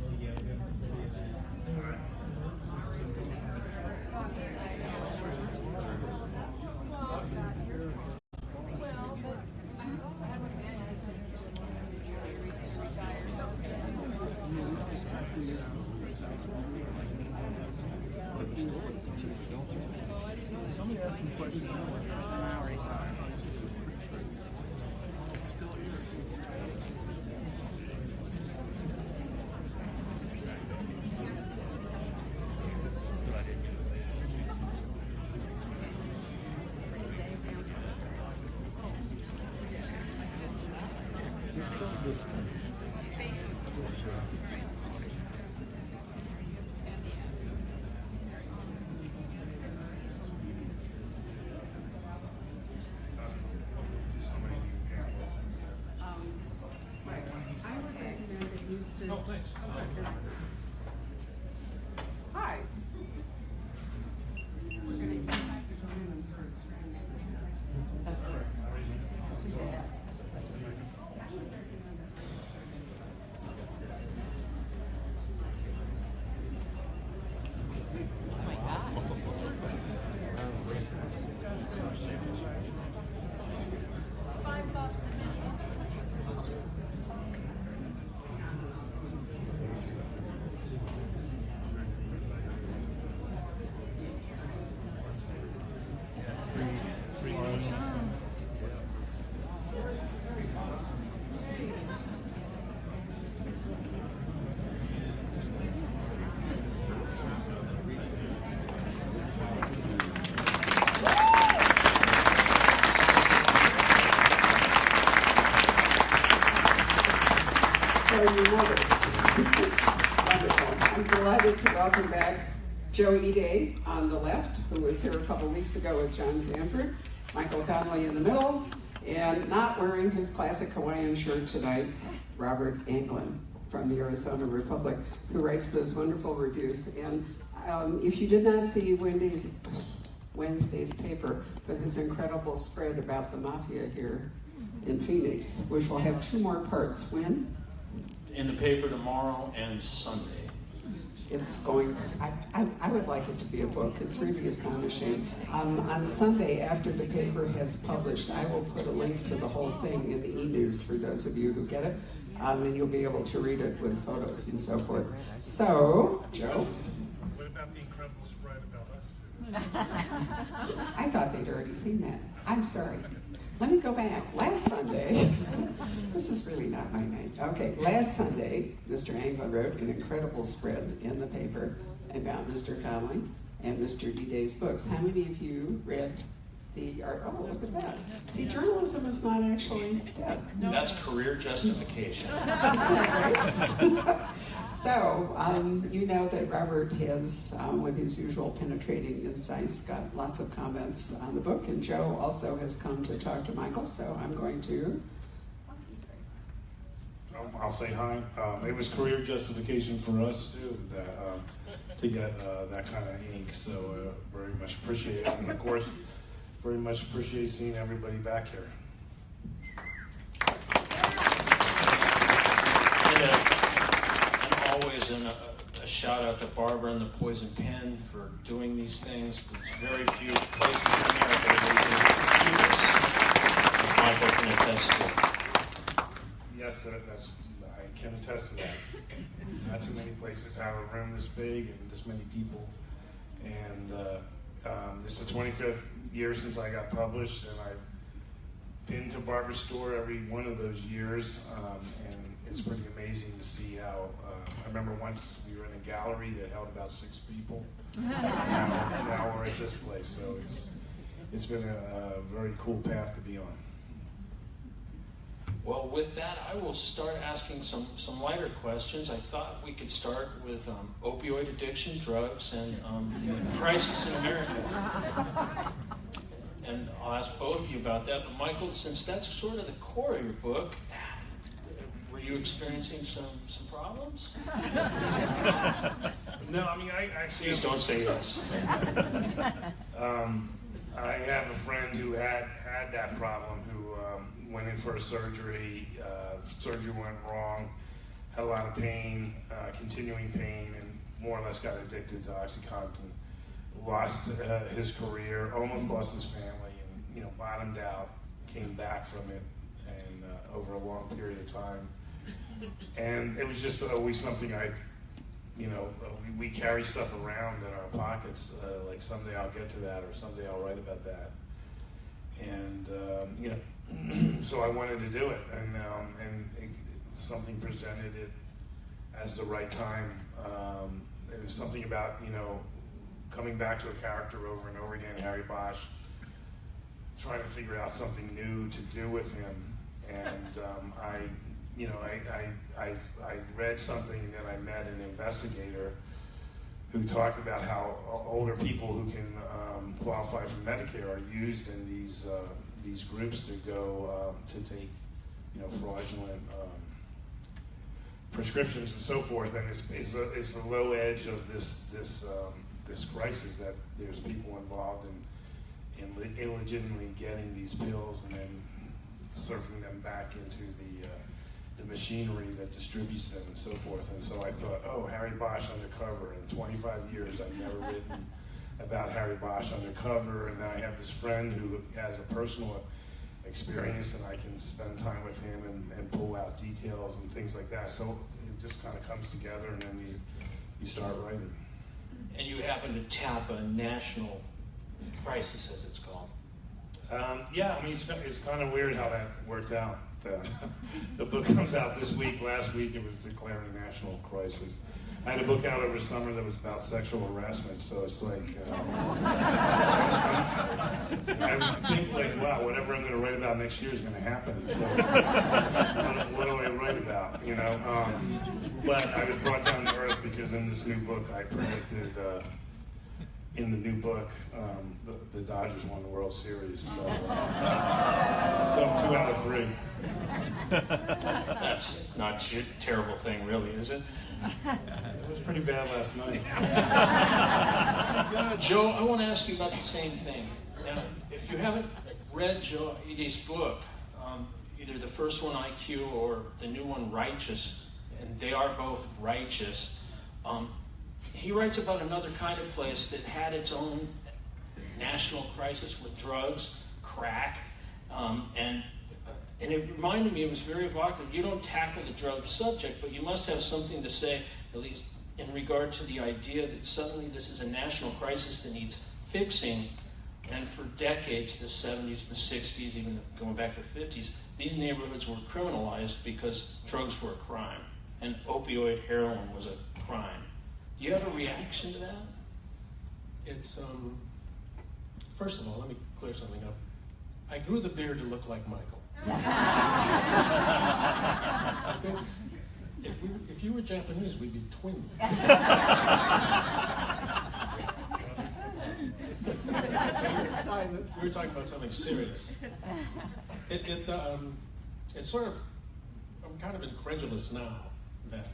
Somebody asked me questions. Oh, thanks. Hi. We're going to come back to Joanna's first, right? That's correct. You noticed. Wonderful. I'm delighted to welcome back Joe Ide on the left, who was here a couple weeks ago with John Sanford, Michael Connelly in the middle, and not wearing his classic Hawaiian shirt tonight, Robert Anglen from the Arizona Republic, who writes those wonderful reviews. And if you did not see Wednesday's paper with his incredible spread about the mafia here in Phoenix, which will have 2 more parts. When? In the paper tomorrow and Sunday. It's going, I would like it to be a book. It's really astonishing. On Sunday, after the paper has published, I will put a link to the whole thing in the e-news for those of you who get it, and you'll be able to read it with photos and so forth. So, Joe? What about the incredible spread about us two? I thought they'd already seen that. I'm sorry. Let me go back. Last Sunday, this is really not my night. Okay, last Sunday, Mr. Anglen wrote an incredible spread in the paper about Mr. Connelly and Mr. Ide's books. How many of you read the art? Oh, look at that. See, journalism is not actually dead. That's career justification. Isn't that right? So, you know that Robert has, with his usual penetrating insights, got lots of comments on the book, and Joe also has come to talk to Michael, so I'm going to... I'll say hi. It was career justification for us too, to get that kind of ink, so very much appreciate it. And of course, very much appreciate seeing everybody back here. And always a shout out to Barbara and the Poison Pen for doing these things. There's very few places in America that can do this, as Michael can attest to. Yes, I can attest to that. Not too many places have a room this big and this many people. And this is the 25th year since I got published, and I've been to Barbara's store every one of those years, and it's pretty amazing to see how, I remember once we were in a gallery that held about 6 people. Now we're at this place, so it's been a very cool path to be on. Well, with that, I will start asking some lighter questions. I thought we could start with opioid addiction, drugs, and the crisis in America. And I'll ask both of you about that. But Michael, since that's sort of the core of your book, were you experiencing some problems? No, I mean, I actually... Please don't say yes. I have a friend who had that problem, who went in for a surgery. Surgery went wrong, had a lot of pain, continuing pain and more or less got addicted to OxyContin. Lost his career, almost lost his family, and bottomed out. Came back from it, and over a long period of time. And it was just always something we carry stuff around in our pockets. Like someday I'll get to that, or someday I'll write about that. And so I wanted to do it, and something presented it as the right time. It was something about coming back to a character over and over again, Harry Bosch, trying to figure out something new to do with him. And I read something, and then I met an investigator who talked about how older people who can qualify for Medicare are used in these groups to go to take fraudulent prescriptions and so forth. And it's the low edge of this crisis, that there's people involved in illegitimately getting these pills and then surfing them back into the machinery that distributes them and so forth. And so I thought, Harry Bosch undercover. In 25 years, I've never written about Harry Bosch undercover, and I have this friend who has a personal experience, and I can spend time with him and pull out details and things like that. So it just kind of comes together, and then you start writing. And you happen to tap a national crisis, as it's called. Yeah, I mean, it's kind of weird how that worked out. The book comes out this week. Last week it was declared a national crisis. I had a book out over summer that was about sexual harassment, so it's like, I think like, wow, whatever I'm going to write about next year is going to happen. So what do I write about, But I was brought down to earth because in this new book I predicted, in the new book, the Dodgers won the World Series. So 2 out of 3. That's not a terrible thing, really, is it? It was pretty bad last night. Joe, I want to ask you about the same thing. Now, if you haven't read Joe Ide's book, either the first one, IQ, or the new one, Righteous, and they are both righteous, he writes about another kind of place that had its own national crisis with drugs, crack, and it reminded me, it was very evocative. You don't tackle the drug subject, but you must have something to say, at least in regard to the idea that suddenly this is a national crisis that needs fixing. And for decades, the 70s, the 60s, even going back to the 50s, these neighborhoods were criminalized because drugs were a crime, and opioid heroin was a crime. Do you have a reaction to that? It's, first of all, let me clear something up. I grew the beard to look like Michael. I think if you were Japanese, we'd be twins. We were talking about something serious. It's sort of, I'm kind of incredulous now that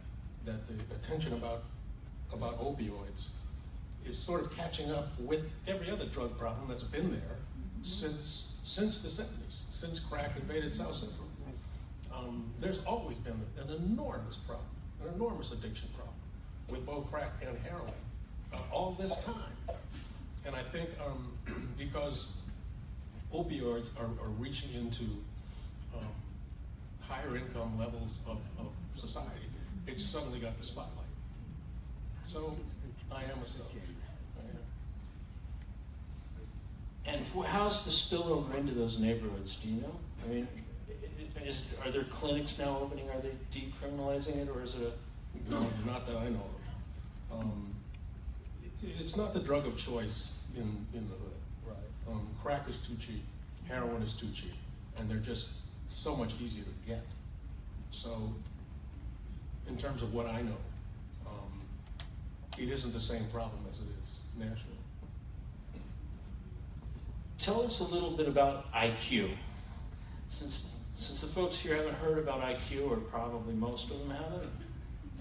the attention about opioids is sort of catching up with every other drug problem that's been there since the 70s, since crack invaded South Central. There's always been an enormous problem, an enormous addiction problem with both crack and heroin all this time. And I think because opioids are reaching into higher income levels of society, it's suddenly got the spotlight. So I am a subject. And how's the spillover into those neighborhoods? Do you know? I mean, are there clinics now opening? Are they decriminalizing it, or is it No, not that I know of. It's not the drug of choice in the hood. Right. Crack is too cheap, heroin is too cheap, and they're just so much easier to get. So, in terms of what I know, it isn't the same problem as it is nationally. Tell us a little bit about IQ. Since the folks here haven't heard about IQ, or probably most of them haven't,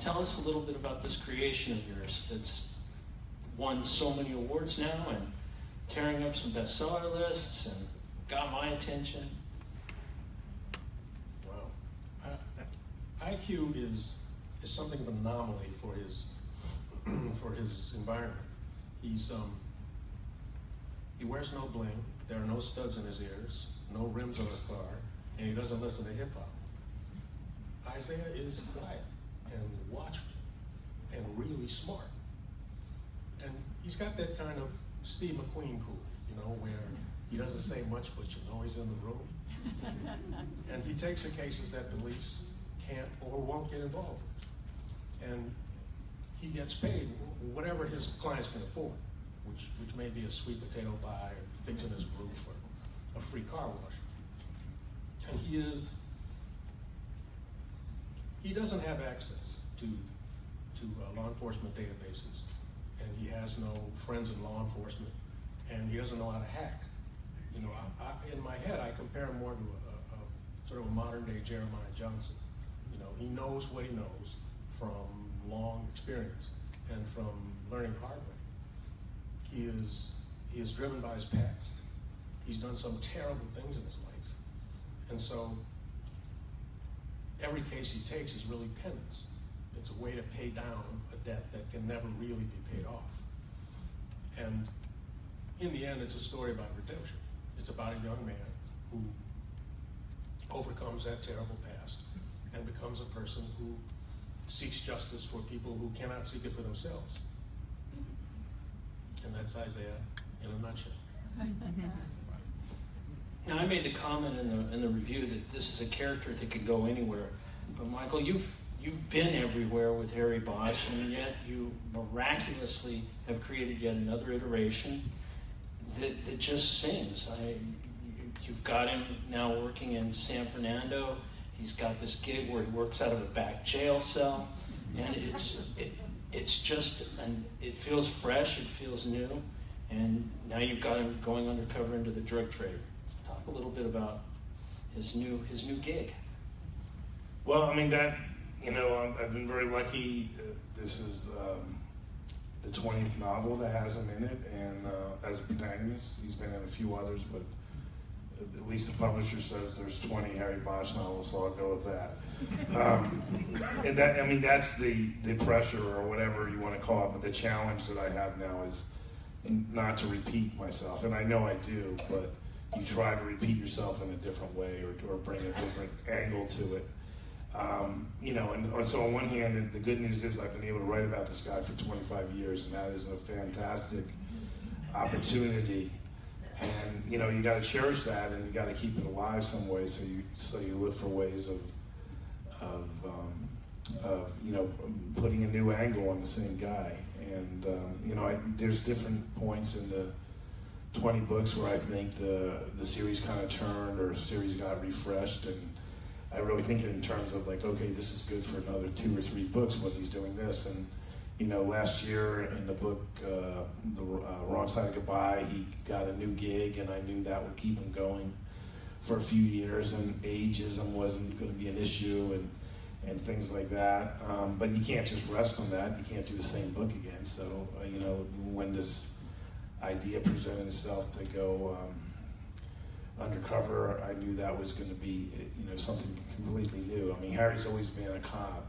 tell us a little bit about this creation of yours that's won so many awards now and tearing up some bestseller lists and got my attention. Wow. IQ is is something of an anomaly for his for his environment. He wears no bling. There are no studs in his ears, no rims on his car, and he doesn't listen to hip hop. Isaiah is quiet and watchful and really smart. And he's got that kind of Steve McQueen cool, where he doesn't say much, but he's in the room. And he takes the cases that police can't or won't get involved with. And he gets paid whatever his clients can afford, which may be a sweet potato pie or fixing his roof or a free car wash. And he doesn't have access to law enforcement databases, and he has no friends in law enforcement, and he doesn't know how to hack. In my head, I compare him more to a sort of a modern day Jeremiah Johnson. He knows what he knows from long experience and from learning hard way. He is driven by his past. He's done some terrible things in his life. And so every case he takes is really penance. It's a way to pay down a debt that can never really be paid off. And in the end, it's a story about redemption. It's about a young man who overcomes that terrible past and becomes a person who seeks justice for people who cannot seek it for themselves. And that's Isaiah in a nutshell. Now, I made the comment in the review that this is a character that could go anywhere. But Michael, you've been everywhere with Harry Bosch, and yet you miraculously have created yet another iteration that just sings. You've got him now working in San Fernando. He's got this gig where he works out of a back jail cell, and it's just, and it feels fresh, it feels new, and now you've got him going undercover into the drug trade. Talk a little bit about his new gig. Well, I mean, I've been very lucky. This is the 20th novel that has him in it, and as a protagonist. He's been in a few others, but at least the publisher says there's 20 Harry Bosch novels, so I'll go with that. And that's the pressure, or whatever you want to call it, but the challenge that I have now is not to repeat myself, and I know I do, but you try to repeat yourself in a different way, or bring a different angle to it. And so on one hand, the good news is I've been able to write about this guy for 25 years, and that is a fantastic opportunity. And you got to cherish that, and you got to keep it alive some way. So you look for ways of putting a new angle on the same guy. And there's different points in the 20 books where I think the series kind of turned, or the series got refreshed, and I really think in terms of like, okay, this is good for another 2 or 3 books when he's doing this. And last year in the book, The Wrong Side of Goodbye, he got a new gig, and I knew that would keep him going for a few years, and ageism wasn't going to be an issue, and things like that. But you can't just rest on that. You can't do the same book again. So, when this idea presented itself to go undercover, I knew that was going to be, something completely new. I mean, Harry's always been a cop,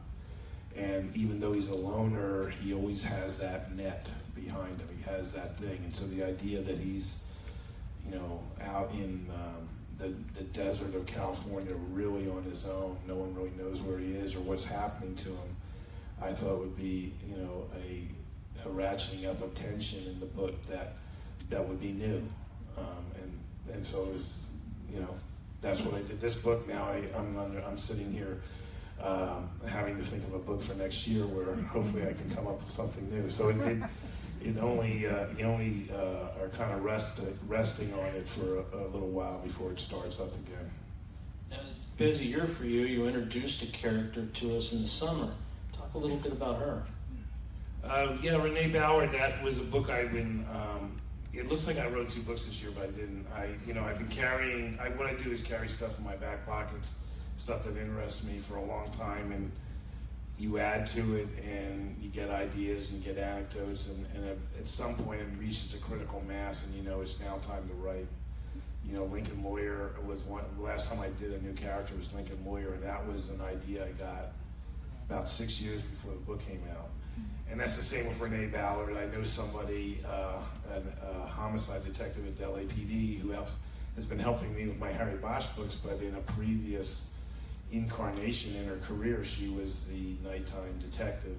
and even though he's a loner, he always has that net behind him. He has that thing, and so the idea that he's, out in the desert of California, really on his own, no one really knows where he is or what's happening to him, I thought would be, a ratcheting up of tension in the book that would be new, and so it was, that's what I did. This book now, I'm sitting here having to think of a book for next year where hopefully I can come up with something new. So you only are kind of resting on it for a little while before it starts up again. Now, busy year for you. You introduced a character to us in the summer. Talk a little bit about her. Renee Ballard. That was a book I've been. It looks like I wrote 2 books this year, but I didn't. I've been carrying. What I do is carry stuff in my back pockets, stuff that interests me for a long time, and you add to it, and you get ideas, and you get anecdotes, and at some point it reaches a critical mass, and it's now time to write. Lincoln Lawyer was one. The last time I did a new character was Lincoln Lawyer, and that was an idea I got about 6 years before the book came out. And that's the same with Renee Ballard. I know somebody, a homicide detective at the LAPD who has been helping me with my Harry Bosch books, but in a previous incarnation in her career, she was the nighttime detective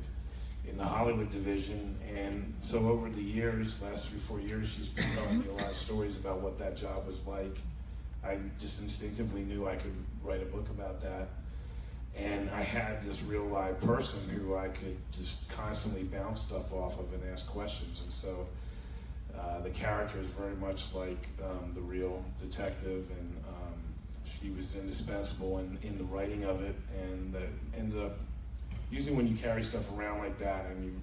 in the Hollywood division. And so over the years, last 3 or 4 years, she's been telling me a lot of stories about what that job was like. I just instinctively knew I could write a book about that. And I had this real live person who I could just constantly bounce stuff off of and ask questions. And so the character is very much like the real detective, and she was indispensable in the writing of it. And ends up, usually when you carry stuff around like that and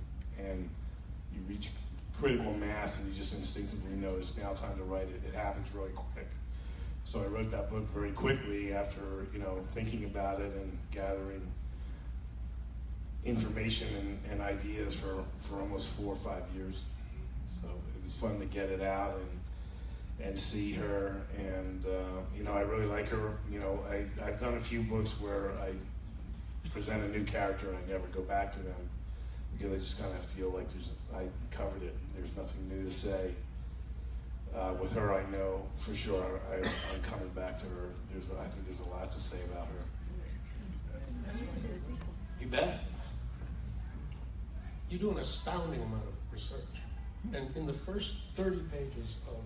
you reach critical mass and you just instinctively know it's now time to write it, it happens really quick. So I wrote that book very quickly after, thinking about it and gathering information and ideas for almost 4 or 5 years. So it was fun to get it out and see her, and I really like her. I've done a few books where I present a new character and I never go back to them because I just kind of feel like I covered it. There's nothing new to say. With her, I know for sure I'm coming back to her. I think there's a lot to say about her. You bet. You do an astounding amount of research. And in the first 30 pages of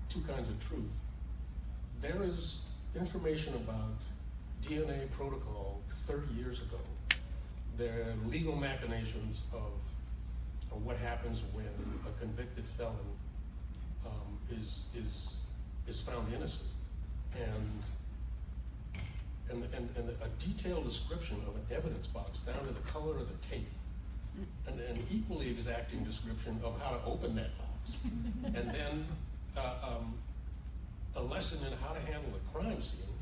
Two Kinds of Truth, there is information about DNA protocol 30 years ago. There are legal machinations of what happens when a convicted felon is found innocent, and a detailed description of an evidence box down to the color of the tape, and an equally exacting description of how to open that box, and then a lesson in how to handle a crime scene,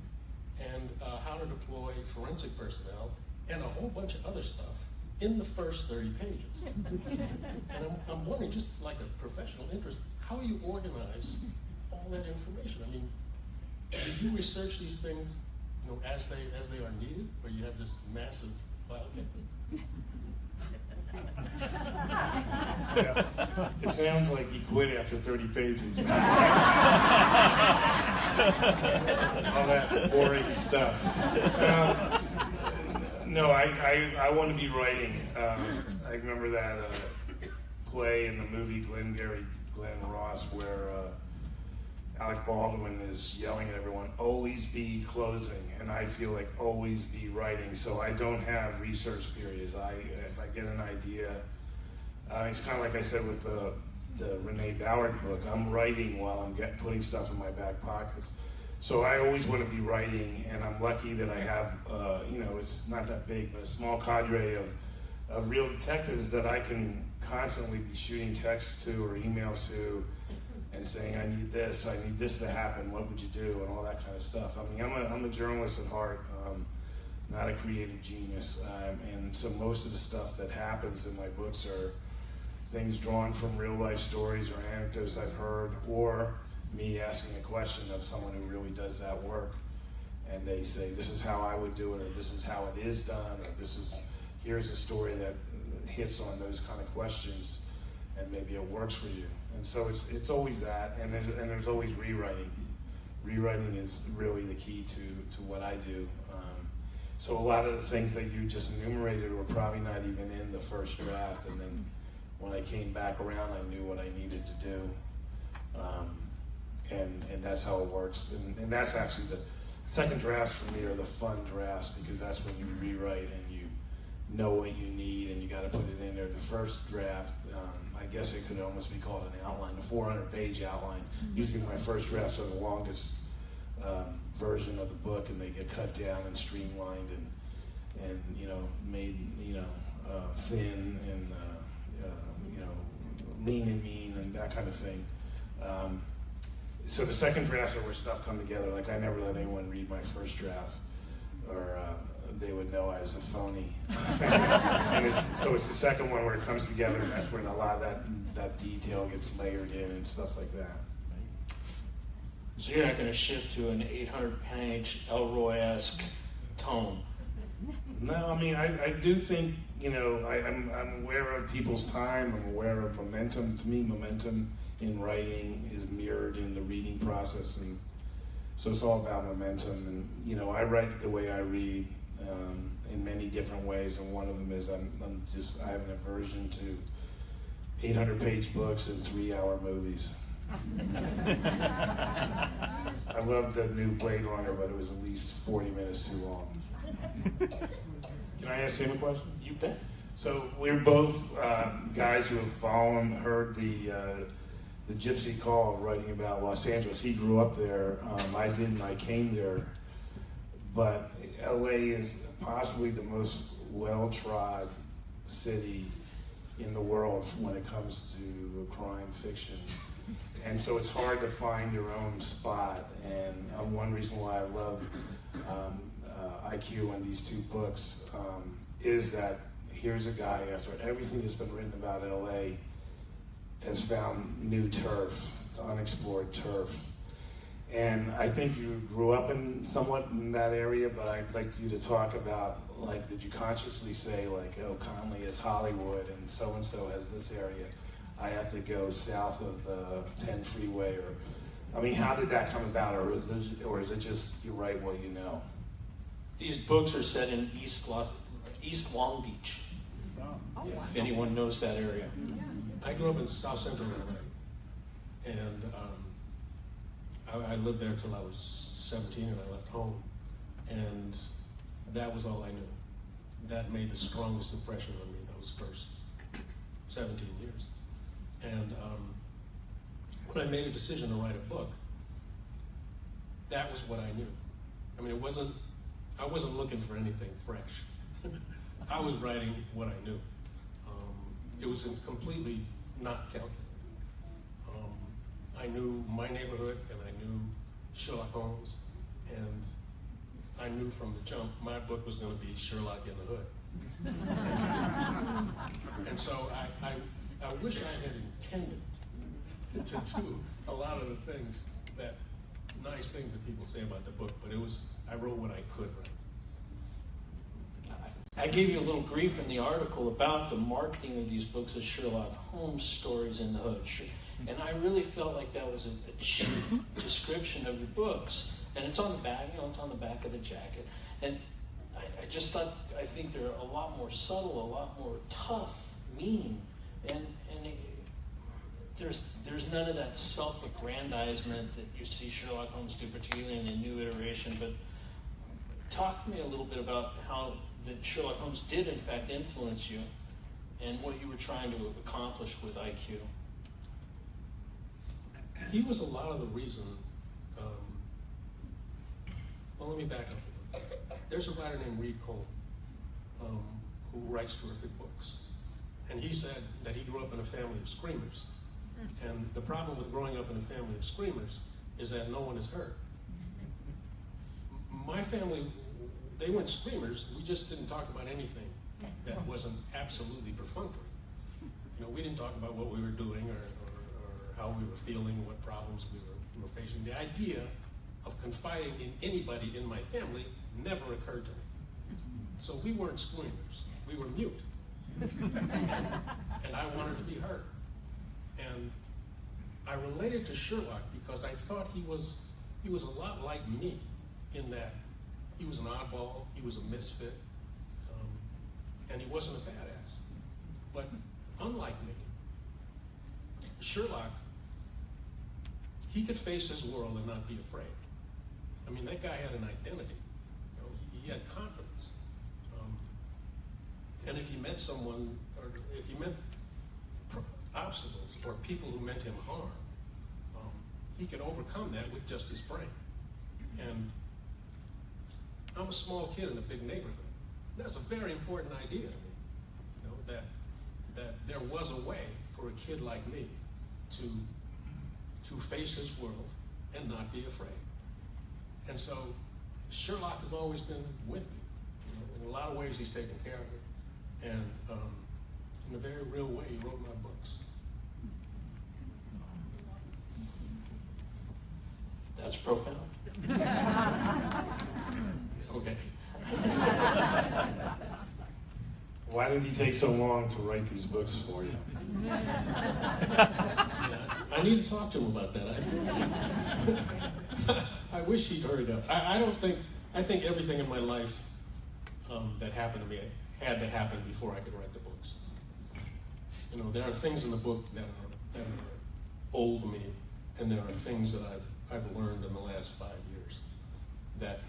and how to deploy forensic personnel, and a whole bunch of other stuff in the first 30 pages. And I'm wondering, just like a professional interest, how you organize all that information. I mean, do you research these things, as they are needed, or you have this massive file cabinet? Yeah. It sounds like he quit after 30 pages. All that boring stuff. No, I want to be writing. I remember that play in the movie Glenn Ross where Alec Baldwin is yelling at everyone, always be closing, and I feel like always be writing. So I don't have research periods. If I get an idea, it's kind of like I said with the Renee Ballard book, I'm writing while I'm putting stuff in my back pockets. So I always want to be writing, and I'm lucky that I have, it's not that big, but a small cadre of real detectives that I can constantly be shooting texts to or emails to and saying, I need this to happen, what would you do, and all that kind of stuff. I mean, I'm a journalist at heart, not a creative genius, and so most of the stuff that happens in my books are things drawn from real life stories or anecdotes I've heard, or me asking a question of someone who really does that work, and they say, this is how I would do it, or this is how it is done, or here's a story that hits on those kind of questions, and maybe it works for you. And so it's always that, and there's always rewriting. Rewriting is really the key to what I do. So a lot of the things that you just enumerated were probably not even in the first draft, and then when I came back around, I knew what I needed to do. And that's how it works. And that's actually the second drafts for me are the fun drafts, because that's when you rewrite and you know what you need and you got to put it in there. The first draft, I guess it could almost be called an outline, a 400-page outline. Usually my first drafts are the longest version of the book, and they get cut down and streamlined and made thin and lean and mean and that kind of thing. So the second drafts are where stuff come together. Like, I never let anyone read my first drafts, or they would know I was a phony. And it's the second one where it comes together, and that's when a lot of that detail gets layered in and stuff like that. So you're not going to shift to an 800-page Elroy-esque tome? No, I mean, I do think, you know, I'm aware of people's time. I'm aware of momentum. To me, momentum in writing is mirrored in the reading process, and so it's all about momentum. And you know, I write the way I read in many different ways, and one of them is I have an aversion to 800-page books and 3-hour movies. I loved the new Blade Runner, but it was at least 40 minutes too long. Can I ask him a question? You bet. So we're both guys who have heard the Gypsy Call writing about Los Angeles. He grew up there. I didn't. I came there. But LA is possibly the most well-trod city in the world when it comes to crime fiction. And so it's hard to find your own spot. And one reason why I love IQ and these two books is that here's a guy, after everything that's been written about LA, has found new turf, unexplored turf. And I think you grew up somewhat in that area, but I'd like you to talk about, like, did you consciously say, like, oh, Connelly is Hollywood and so has this area. I have to go south of the 10 freeway, or, I mean, how did that come about, or is it just you write what you know? These books are set in East Long Beach, if anyone knows that area. I grew up in South Central LA, and I lived there till I was 17, and I left home, and that was all I knew. That made the strongest impression on me those first 17 years. And when I made a decision to write a book, that was what I knew. I mean, I wasn't looking for anything fresh. I was writing what I knew. It was completely not calculated. I knew my neighborhood, and I knew Sherlock Holmes, and I knew from the jump my book was going to be Sherlock in the Hood. And so I wish I had intended to do a lot of the things nice things that people say about the book, but I wrote what I could write. I gave you a little grief in the article about the marketing of these books as Sherlock Holmes stories in the hood. And I really felt like that was a cheap description of your books. And it's on the back, it's on the back of the jacket. And I just thought, I think they're a lot more subtle, a lot more tough, mean. And there's none of that self-aggrandizement that you see Sherlock Holmes do, particularly in a new iteration. But talk to me a little bit about how that Sherlock Holmes did in fact influence you and what you were trying to accomplish with IQ. He was a lot of the reason. Well, let me back up. There's a writer named Reed Cole who writes terrific books. And he said that he grew up in a family of screamers. And the problem with growing up in a family of screamers is that no one is hurt. My family, they weren't screamers. We just didn't talk about anything that wasn't absolutely perfunctory. You know, we didn't talk about what we were doing or how we were feeling, what problems we were facing. The idea of confiding in anybody in my family never occurred to me. So we weren't screamers. We were mute. And I wanted to be heard. And I related to Sherlock because I thought he was a lot like me in that he was an oddball, he was a misfit, and he wasn't a badass. But unlike me, Sherlock, he could face his world and not be afraid. I mean, that guy had an identity. You know, he had confidence. And if he met someone, or if he met obstacles or people who meant him harm, he could overcome that with just his brain. And I'm a small kid in a big neighborhood. That's a very important idea to me. You know, that there was a way for a kid like me to face his world and not be afraid. And so Sherlock has always been with me. You know, in a lot of ways, he's taken care of me. And in a very real way, he wrote my books. That's profound. Okay. Why did he take so long to write these books for you? I need to talk to him about that. I wish he'd hurried up. I think everything in my life that happened to me had to happen before I could write the books. You know, there are things in the book that are old me, and there are things that I've learned in the last 5 years that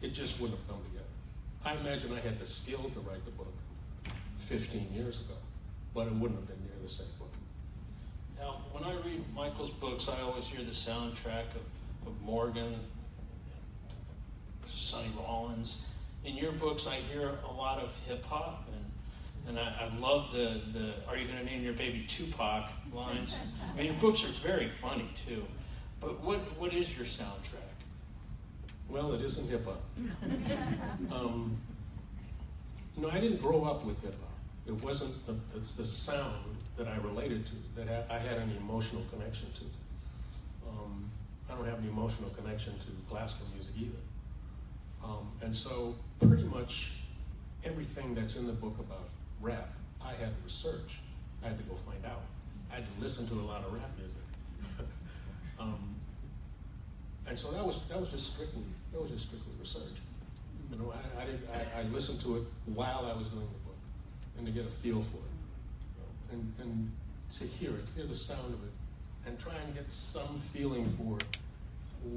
it just wouldn't have come together. I imagine I had the skill to write the book 15 years ago, but it wouldn't have been near the same book. Now, when I read Michael's books, I always hear the soundtrack of Morgan, Sonny Rollins. In your books, I hear a lot of hip hop, and I love the "Are you going to name your baby Tupac?" lines. I mean, your books are very funny too. But what is your soundtrack? Well, it isn't hip hop. No, I didn't grow up with hip hop. It wasn't the sound that I related to, that I had any emotional connection to. I don't have any emotional connection to classical music either. And so pretty much everything that's in the book about rap, I had to research. I had to go find out. I had to listen to a lot of rap music. And so that was just strictly research. You know, I listened to it while I was doing the book, and to get a feel for it, you know, and to hear the sound of it, and try and get some feeling for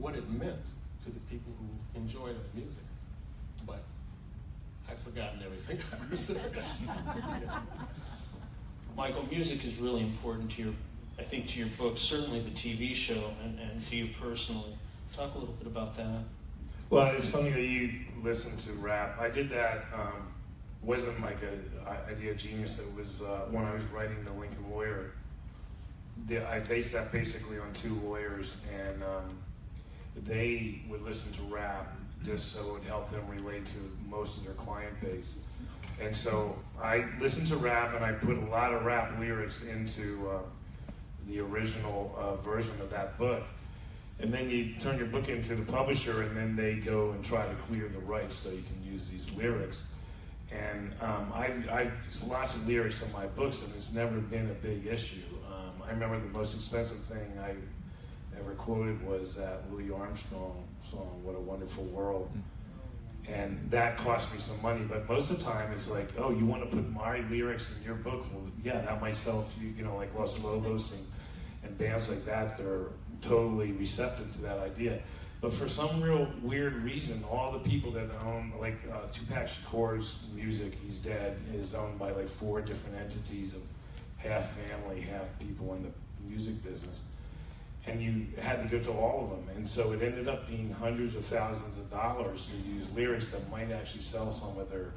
what it meant to the people who enjoy that music. But I've forgotten everything I researched. Yeah. Michael, music is really important to your book, certainly the TV show, and to you personally. Talk a little bit about that. Well, it's funny that you listen to rap. I did that, wasn't like an idea of genius. It was when I was writing The Lincoln Lawyer. I based that basically on two lawyers, and they would listen to rap just so it would help them relate to most of their client base. And so I listened to rap, and I put a lot of rap lyrics into the original version of that book. And then you turn your book into the publisher, and then they go and try to clear the rights so you can use these lyrics. And I've lots of lyrics in my books, and it's never been a big issue. I remember the most expensive thing I ever quoted was that Louis Armstrong song, "What a Wonderful World." And that cost me some money, but most of the time it's like, oh, you want to put my lyrics in your book? Well, yeah, that might sell a few, you know, like Los Lobos and bands like that, they're totally receptive to that idea. But for some real weird reason, all the people that own, like Tupac Shakur's music, he's dead, is owned by like 4 different entities of half family, half people in the music business. And you had to go to all of them. And so it ended up being hundreds of thousands of dollars to use lyrics that might actually sell some of their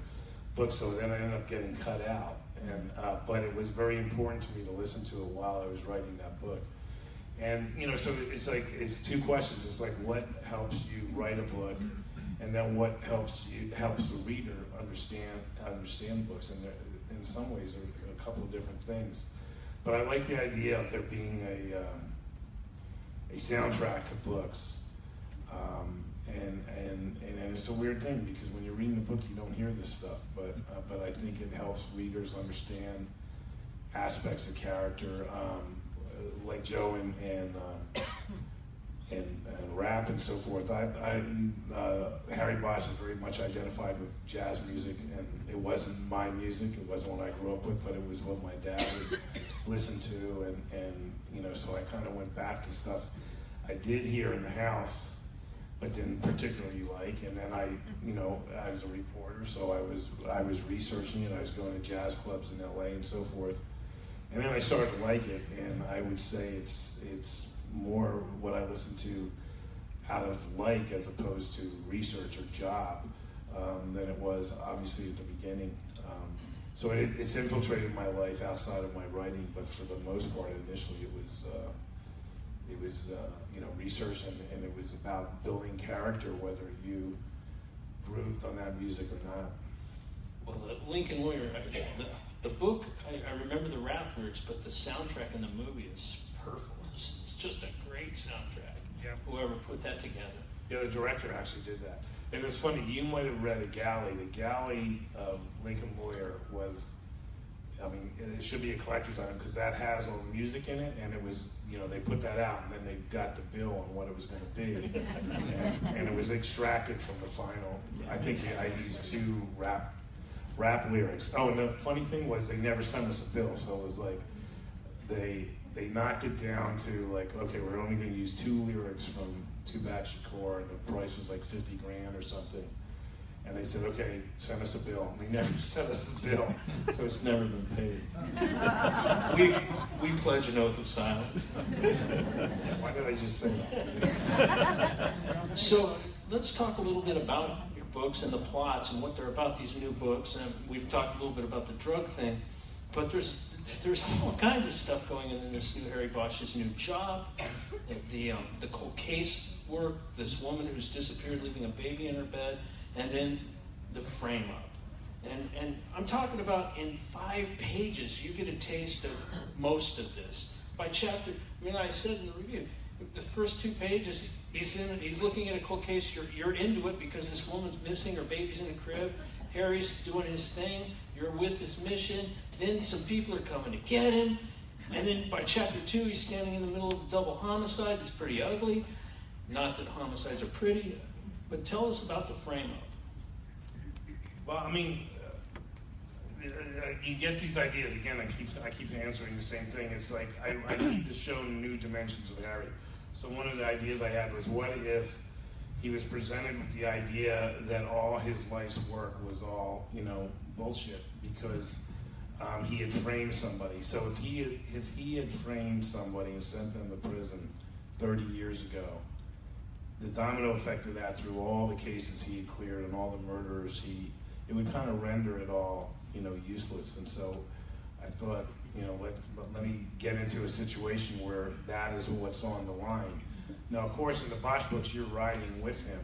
books. So then I ended up getting cut out. And but it was very important to me to listen to it while I was writing that book. And you know, so it's like, it's 2 questions. It's like, what helps you write a book, and then what helps the reader understand books. And in some ways, there are a couple of different things. But I like the idea of there being a soundtrack to books, and it's a weird thing because when you're reading the book, you don't hear this stuff. But I think it helps readers understand aspects of character. Like Joe and rap and so forth. Harry Bosch is very much identified with jazz music, and it wasn't my music. It wasn't what I grew up with, but it was what my dad was listened to, and you know, so I kind of went back to stuff I did hear in the house, but didn't particularly like. And then I was a reporter, so I was researching it. I was going to jazz clubs in LA and so forth. And then I started to like it, and I would say it's more what I listen to out of like as opposed to research or job than it was obviously at the beginning. So it's infiltrated my life outside of my writing, but for the most part, initially it was research, and it was about building character, whether you grooved on that music or not. Well, the Lincoln Lawyer, the book, I remember the rap lyrics, but the soundtrack in the movie is perfect. It's just a great soundtrack. Yeah. Whoever put that together. Yeah, the director actually did that. And it's funny, you might have read a galley. The galley of Lincoln Lawyer was it should be a collector's item because that has all the music in it, and it was, they put that out, and then they got the bill on what it was going to be, and it was extracted from the final. I think I used 2 rap lyrics. Oh, and the funny thing was they never sent us a bill, so it was like they knocked it down to like, okay, we're only going to use 2 lyrics from Tupac Shakur, and the price was like 50 grand or something. And they said, okay, send us a bill. They never sent us the bill, so it's never been paid. We pledge an oath of silence. Why did I just say that? So let's talk a little bit about your books and the plots and what they're about, these new books. And we've talked a little bit about the drug thing, but there's all kinds of stuff going on in this new Harry Bosch's new job, the cold case work, this woman who's disappeared leaving a baby in her bed, and then the frame up. And I'm talking about in 5 pages, you get a taste of most of this. By chapter, I said in the review, the first 2 pages, he's looking at a cold case, you're into it because this woman's missing, her baby's in a crib, Harry's doing his thing, you're with his mission, then some people are coming to get him, and then by chapter 2, he's standing in the middle of a double homicide that's pretty ugly. Not that homicides are pretty, but tell us about the frame-up. Well, you get these ideas again. I keep answering the same thing. It's like I need to show new dimensions of Harry. So one of the ideas I had was, what if he was presented with the idea that all his life's work was all bullshit because he had framed somebody. So if he had framed somebody and sent them to prison 30 years ago, the domino effect of that through all the cases he had cleared and all the murderers it would kind of render it all, useless. And so I thought, let me get into a situation where that is what's on the line. Now, of course, in the Bosch books, you're riding with him,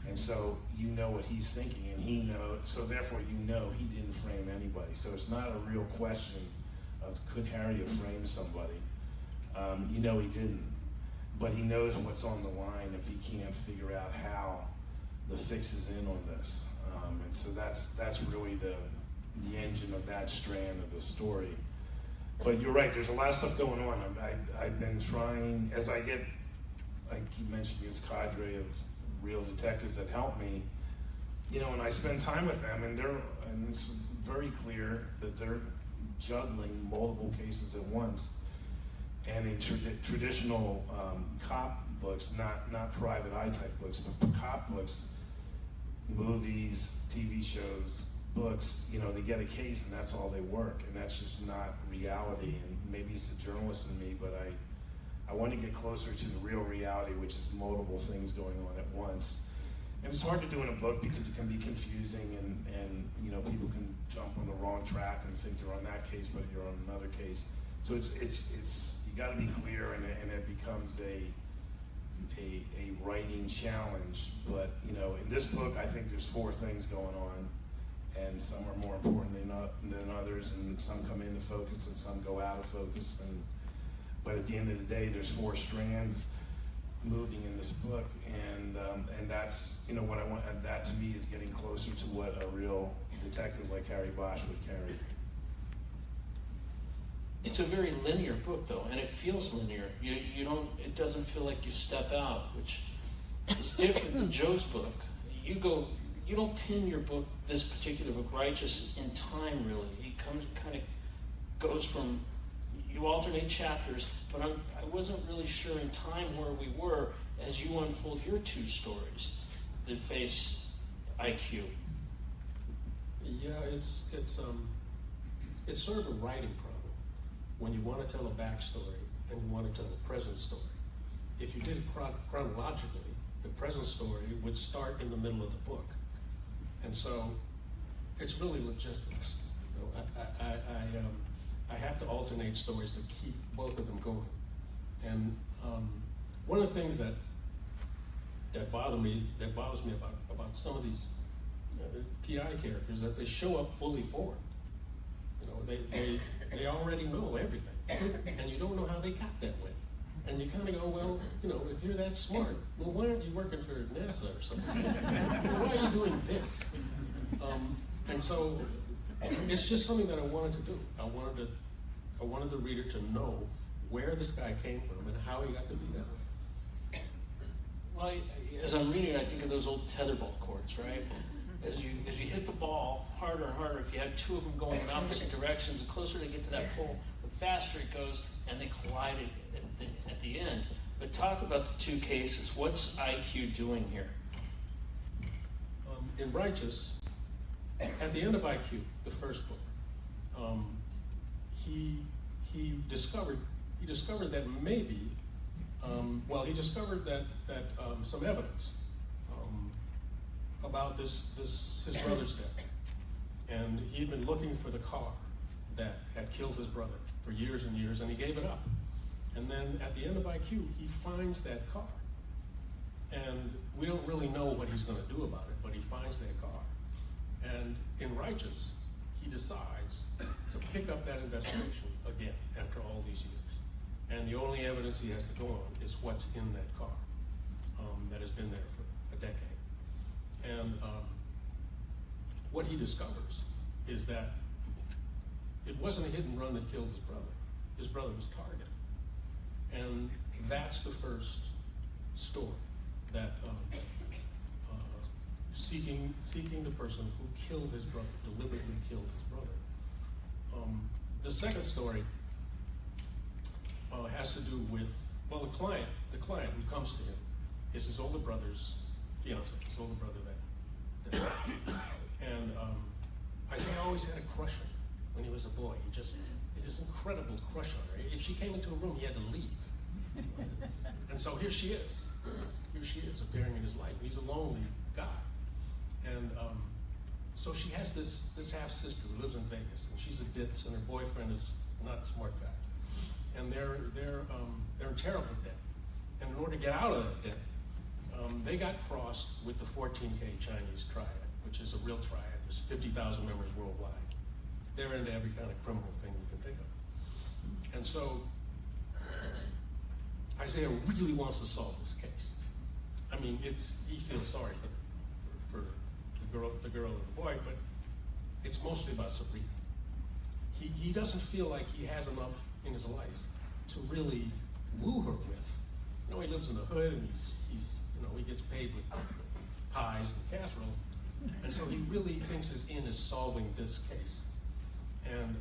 and so you know what he's thinking, and he knows. So therefore, he didn't frame anybody. So it's not a real question of could Harry have framed somebody. He didn't, but he knows what's on the line if he can't figure out how the fix is in on this. And so that's really the engine of that strand of the story. But you're right, there's a lot of stuff going on. I've been trying, as I keep mentioning this cadre of real detectives that help me, and I spend time with them, and it's very clear that they're juggling multiple cases at once. And in traditional cop books, not private eye type books, but cop books, movies, TV shows, books, they get a case and that's all they work, and that's just not reality. And maybe it's the journalist in me, but I want to get closer to the real reality, which is multiple things going on at once. And it's hard to do in a book because it can be confusing, and people can jump on the wrong track and think they're on that case, but you're on another case. So it's you got to be clear, and it becomes a writing challenge. But in this book, I think there's 4 things going on, and some are more important than others, and some come into focus and some go out of focus. But at the end of the day, there's 4 strands moving in this book, and that's what I want. And that to me is getting closer to what a real detective like Harry Bosch would carry. It's a very linear book, though, and it feels linear. You don't. It doesn't feel like you step out, which is different than Joe's book. You don't pin your book, this particular book, righteous in time. Really, he kind of goes from. You alternate chapters, but I wasn't really sure in time where we were as you unfold your 2 stories that face IQ. Yeah, it's sort of a writing problem. When you want to tell a backstory and you want to tell a present story. If you did it chronologically, the present story would start in the middle of the book. And so it's really logistics. I have to alternate stories to keep both of them going. And one of the things that bothers me about some of these PI characters is that they show up fully formed. They already know everything, and you don't know how they got that way. And you kind of go, well, if you're that smart, well, why aren't you working for NASA or something? Why are you doing this? And so it's just something that I wanted to do. I wanted the reader to know where this guy came from and how he got to be that way. Well, as I'm reading, I think of those old tetherball courts, right? As you hit the ball harder and harder, if you have two of them going in opposite directions, the closer they get to that pole, the faster it goes, and they collide at the end. But talk about the two cases. What's IQ doing here? In Righteous, at the end of IQ, the first book, he discovered that maybe, he discovered that some evidence about his brother's death, and he'd been looking for the car that had killed his brother for years and years, and he gave it up. And then at the end of IQ, he finds that car, and we don't really know what he's going to do about it, but he finds that car. And in Righteous, he decides to pick up that investigation again after all these years. And the only evidence he has to go on is what's in that car that has been there for a decade. And what he discovers is that it wasn't a hit and run that killed his brother. His brother was targeted. And that's the first story, that seeking the person who killed his brother, deliberately killed his brother. The second story has to do with, the client who comes to him is his older brother's fiance, his older brother that died. And Isaiah always had a crush on her when he was a boy. He just had this incredible crush on her. If she came into a room, he had to leave. And so here she is. Here she is appearing in his life. And he's a lonely guy. And so she has this half-sister who lives in Vegas, and she's a ditz, and her boyfriend is not a smart guy. And they're in terrible debt. And in order to get out of that debt, they got crossed with the 14K Chinese triad, which is a real triad. There's 50,000 members worldwide. They're into every kind of criminal thing you can think of. And so Isaiah really wants to solve this case. I mean, he feels sorry for the girl and the boy, but it's mostly about Sabrina. He doesn't feel like he has enough in his life to really woo her with. You know, he lives in the hood, and he gets paid with pies and casseroles, and so he really thinks his in is solving this case. And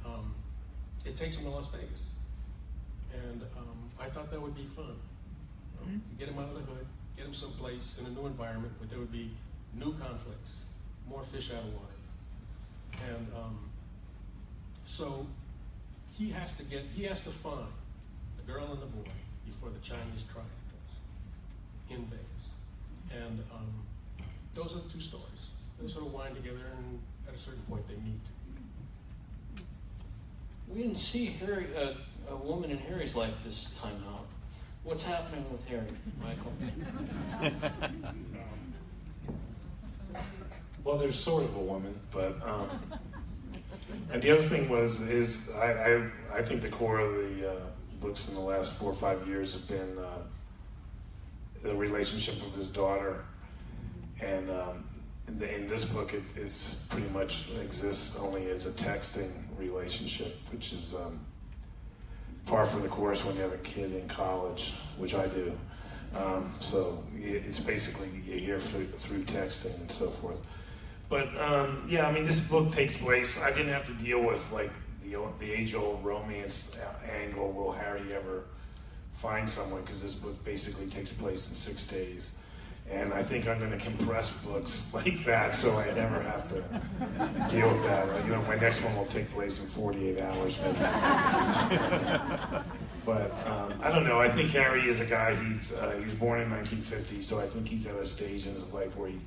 it takes him to Las Vegas, and I thought that would be fun. Get him out of the hood, get him someplace in a new environment where there would be new conflicts, more fish out of water. And so he has to find the girl and the boy before the Chinese triad does in Vegas. And those are the two stories. They sort of wind together, and at a certain point they meet. We didn't see a woman in Harry's life this time out. What's happening with Harry, Michael? Well, there's sort of a woman, but and the other thing is I think the core of the books in the last 4 or 5 years have been the relationship of his daughter, and in this book it's pretty much exists only as a texting relationship, which is par for the course when you have a kid in college, which I do. So it's basically you hear through texting and so forth. But yeah, I mean, this book takes place. I didn't have to deal with like the age-old romance angle. Will Harry ever find someone? Because this book basically takes place in 6 days, and I think I'm going to compress books like that so I never have to deal with that. You know, my next one will take place in 48 hours. Maybe. But I don't know. I think Harry is a guy. He was born in 1950, so I think he's at a stage in his life where he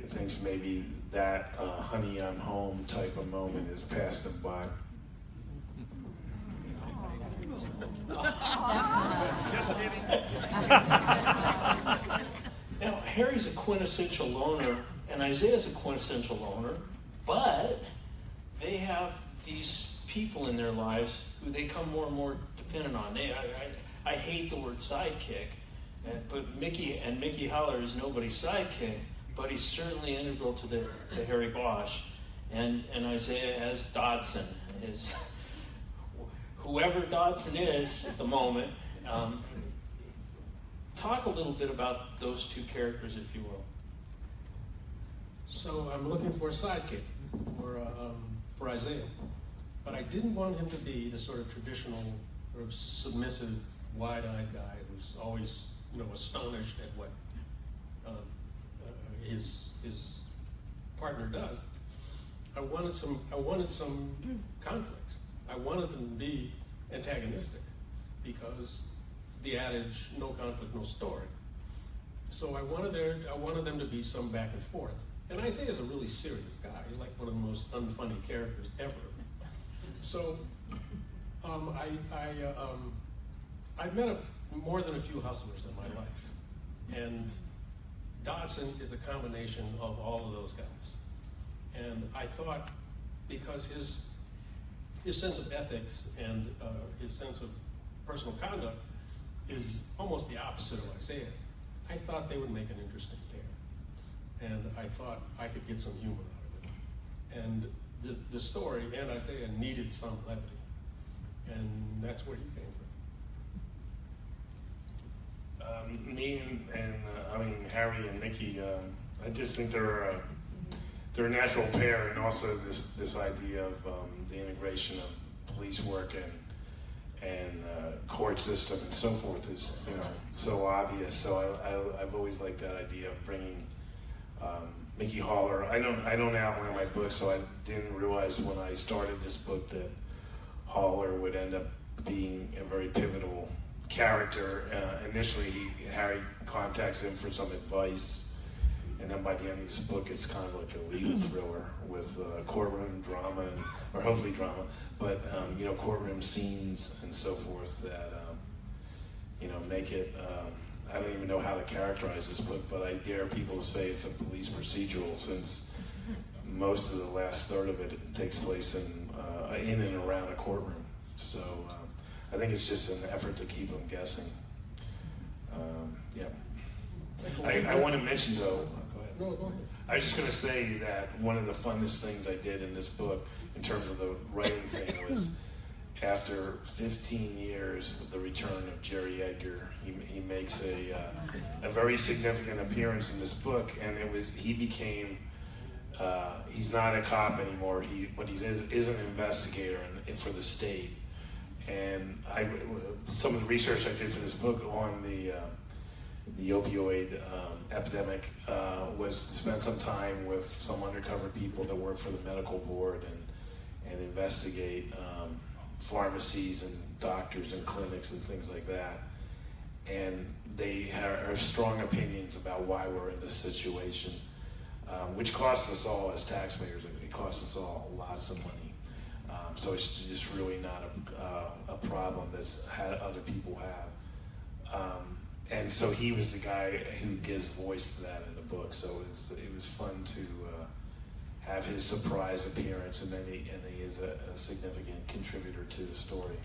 thinks maybe that honey, I'm home type of moment is passed him by. Just kidding. Now, Harry's a quintessential loner, and Isaiah's a quintessential loner, but they have these people in their lives who they come more and more dependent on. I hate the word sidekick, but Mickey Haller is nobody's sidekick, but he's certainly integral to Harry Bosch. and Isaiah as Dodson, is whoever Dodson is at the moment. Talk a little bit about those two characters, if you will. So I'm looking for a sidekick for Isaiah, but I didn't want him to be the sort of traditional, sort of submissive, wide-eyed guy who's always, astonished at what his partner does. I wanted some conflict. I wanted them to be antagonistic, because the adage, no conflict, no story. So I wanted them to be some back and forth. And Isaiah's a really serious guy. He's like one of the most unfunny characters ever. So I've met more than a few hustlers in my life. And Dodson is a combination of all of those guys. And I thought, because his sense of ethics and his sense of personal conduct is almost the opposite of Isaiah's, I thought they would make an interesting pair. And I thought I could get some humor out of it. And the story and Isaiah needed some levity. And that's where he came from. Me and Harry and Mickey, I just think they're a natural pair, and also this idea of the integration of police work and court system and so forth is so obvious. So I've always liked that idea of bringing Mickey Haller. I don't outline my book, so I didn't realize when I started this book that Haller would end up being a very pivotal character. Initially, Harry contacts him for some advice, and then by the end of this book, it's kind of like a legal thriller with courtroom drama, or hopefully drama, but courtroom scenes and so forth that make it. I don't even know how to characterize this book, but I dare people to say it's a police procedural, since most of the last third of it takes place in and around a courtroom. So I think it's just an effort to keep them guessing. I want to mention, though, go ahead. No, go ahead. I was just going to say that one of the funnest things I did in this book, in terms of the writing thing, was after 15 years, the return of Jerry Edgar. He makes a very significant appearance in this book, and he became. He's not a cop anymore, but he is an investigator for the state. And some of the research I did for this book on the opioid epidemic was to spend some time with some undercover people that work for the medical board and investigate pharmacies and doctors and clinics and things like that. And they have strong opinions about why we're in this situation, which costs us all as taxpayers. It costs us all lots of money. So it's just really not a problem that's had other people have. And so he was the guy who gives voice to that in the book. So it was fun to have his surprise appearance, and then he is a significant contributor to the story.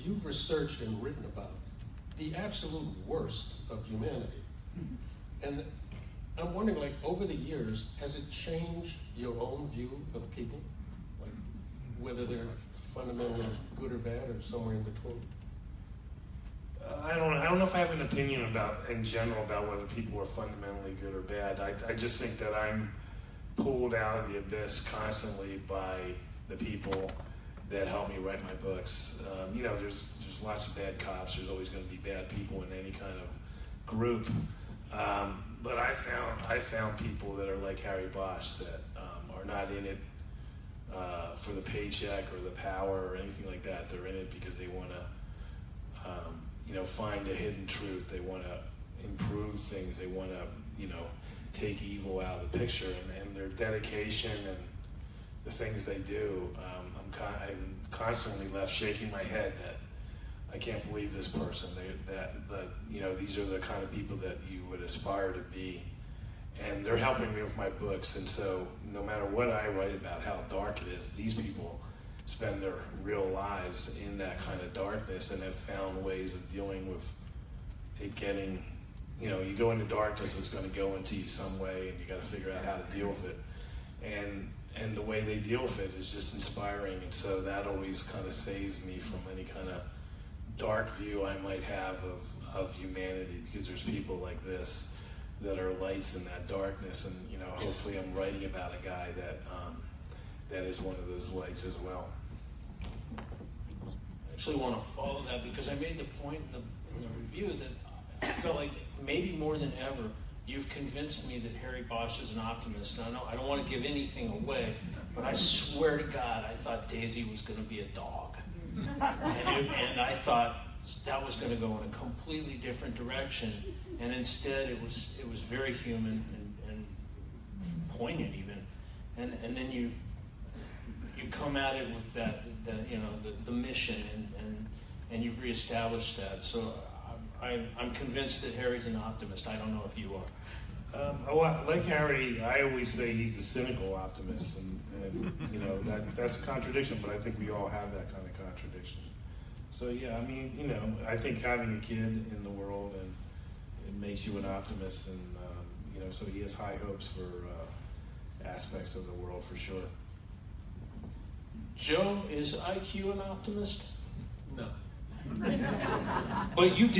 You've researched and written about the absolute worst of humanity. And I'm wondering, like, over the years, has it changed your own view of people? Like, whether they're fundamentally good or bad, or somewhere in between? I don't know if I have an opinion in general about whether people are fundamentally good or bad. I just think that I'm pulled out of the abyss constantly by the people that help me write my books. There's lots of bad cops. There's always going to be bad people in any kind of group. But I found people that are like Harry Bosch, that are not in it for the paycheck or the power or anything like that. They're in it because they want to, find a hidden truth. They want to improve things. They want to, take evil out of the picture. And their dedication and the things they do, I'm constantly left shaking my head that I can't believe this person. These are the kind of people that you would aspire to be, and they're helping me with my books. And so, no matter what I write about, how dark it is, these people spend their real lives in that kind of darkness and have found ways of dealing with it getting you go into darkness, it's going to go into you some way, and you got to figure out how to deal with it. And the way they deal with it is just inspiring, and so that always kind of saves me from any kind of dark view I might have of humanity, because there's people like this that are lights in that darkness, and hopefully I'm writing about a guy that is one of those lights as well. I actually want to follow that because I made the point in the review that I felt like maybe more than ever, you've convinced me that Harry Bosch is an optimist. Now, I don't want to give anything away, but I swear to God, I thought Daisy was going to be a dog. And I thought that was going to go in a completely different direction. And instead, it was very human and poignant even. And then you come at it with the mission, and you've reestablished that. So I'm convinced that Harry's an optimist. I don't know if you are. Like Harry, I always say he's a cynical optimist, and that's a contradiction, but I think we all have that kind of contradiction. So yeah, I mean, I think having a kid in the world, and it makes you an optimist, and so he has high hopes for aspects of the world for sure. Joe, is IQ an optimist? No. But you did.